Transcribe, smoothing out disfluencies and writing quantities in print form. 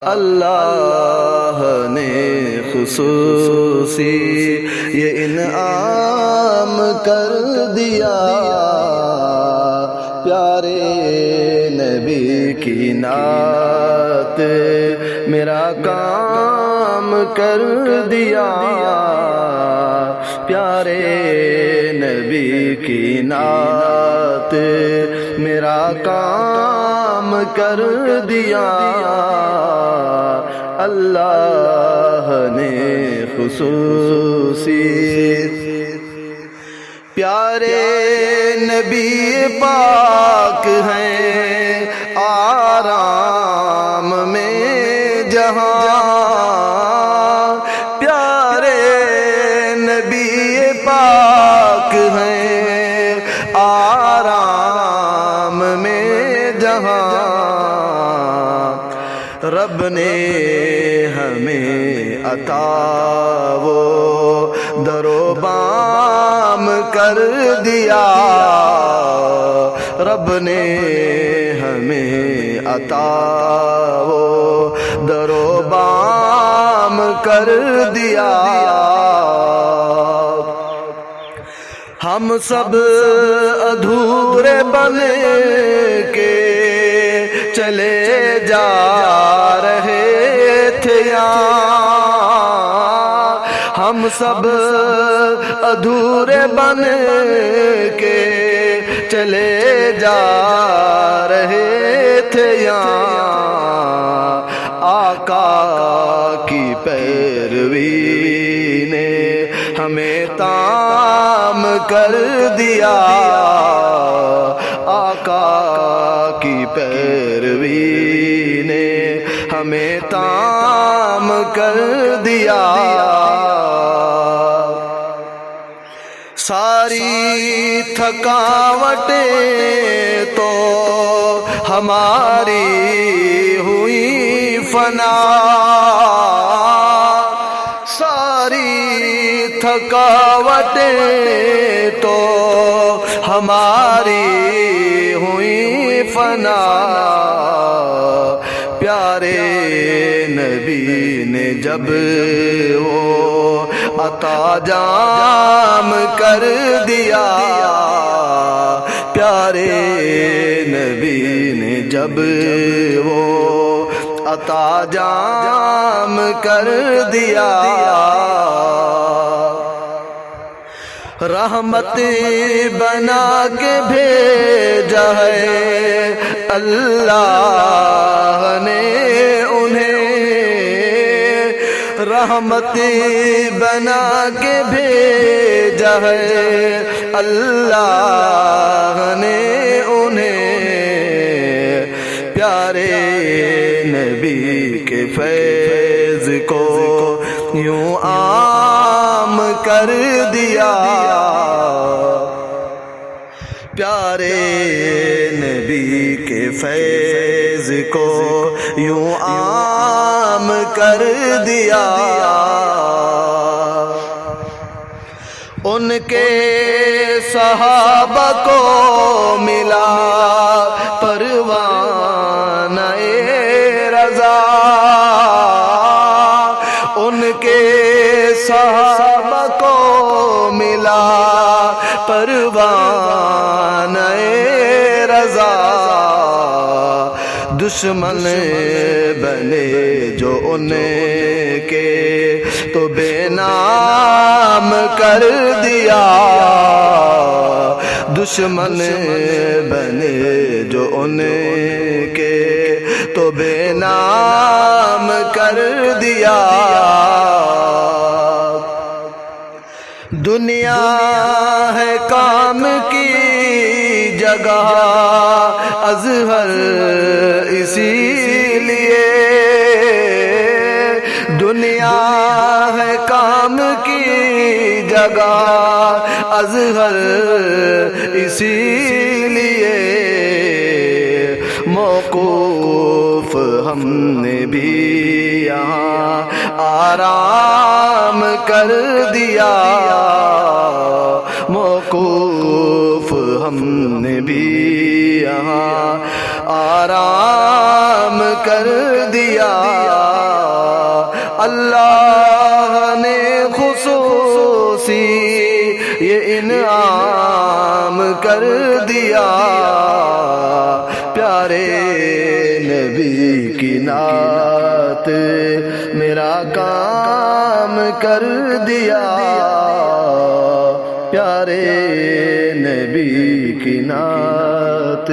اللہ نے خصوصی یہ انعام کر دیا، پیارے نبی کی نعت میرا کام کر دیا، پیارے نبی کی نعت میرا کام کر دیا، اللہ نے خصوصی پیارے نبی پاک ہیں آرام میں جہاں، پیارے نبی پاک ہیں آرام میں جہاں، رب نے ہمیں عطا وہ در و بام کر دیا، رب نے ہمیں عطا وہ در و بام کر دیا، ہم سب ادھورے بن کے چلے جا رہے تھے یہاں، ہم سب ادھورے بن کے چلے جا رہے تھے یہاں، آقا کی پیروی نے ہمیں تام کر دیا، آقا کی پیروی نے ہمیں تام کر دیا، ساری تھکاوٹیں تو ہماری ہوئی فنا، ساری تھکاوٹیں تو ہماری ہوئی فنا، پیارے نبی نے جب وہ عطا جام کر دیا، پیارے نبی نے جب وہ عطا جام کر دیا، رحمت بنا کے بھیجا ہے اللہ نے انہیں، رحمت بنا کے بھیجا ہے اللہ نے انہیں، پیارے نبی کے فیض کو یوں عام کر دیا، پیارے نبی کے فیض کو یوں عام کر دیا، ان کے صحابہ کو ملا پروانہ رضا، ان کے صحابہ کو ملا پروانہ رضا، دشمن بنے جو ان کے تو بے نام کر دیا، دشمن بنے جو ان کے تو بے نام کر دیا، دنیا ہے کام کی جگہ اظہر اسی لیے، دنیا ہے کام کی جگہ اظہر اسی لیے، موقوف ہم نے بھی یہاں آرام کر دیا، موقوف ہم نے بھی یہاں آرام کر دیا۔ اللہ نے خصوصی یہ انعام کر دیا، پیارے نبی کی نعت میرا کام کر دیا، پیارے نبی کی نعت